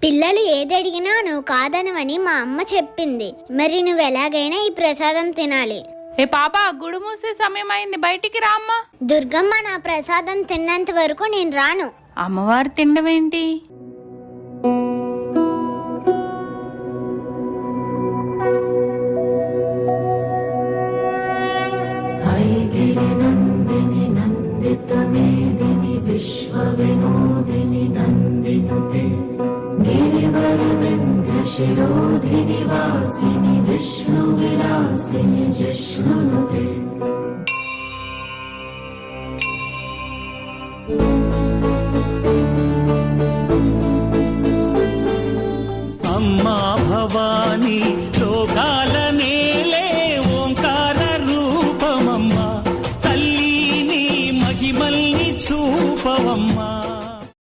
పిల్లలు ఏది అడిగినా నువ్వు కాదనవని మా అమ్మ చెప్పింది. మరి నువ్వు ఎలాగైనా ఈ ప్రసాదం తినాలి. ఏ పాప, గుడి మూసే సమయం అయింది, బయటికి రా అమ్మా. దుర్గమ్మ, నా ప్రసాదం తిన్నంత వరకు నేను రాను. అమ్మవారు తినడం ఏంటి? నందిని నందిత మేదిని విశ్వ వినోదిని నందినుతే గిరివర వింధ్య శిరోధిని వాసిని విష్ణు విలాసిని జిష్ణునుతే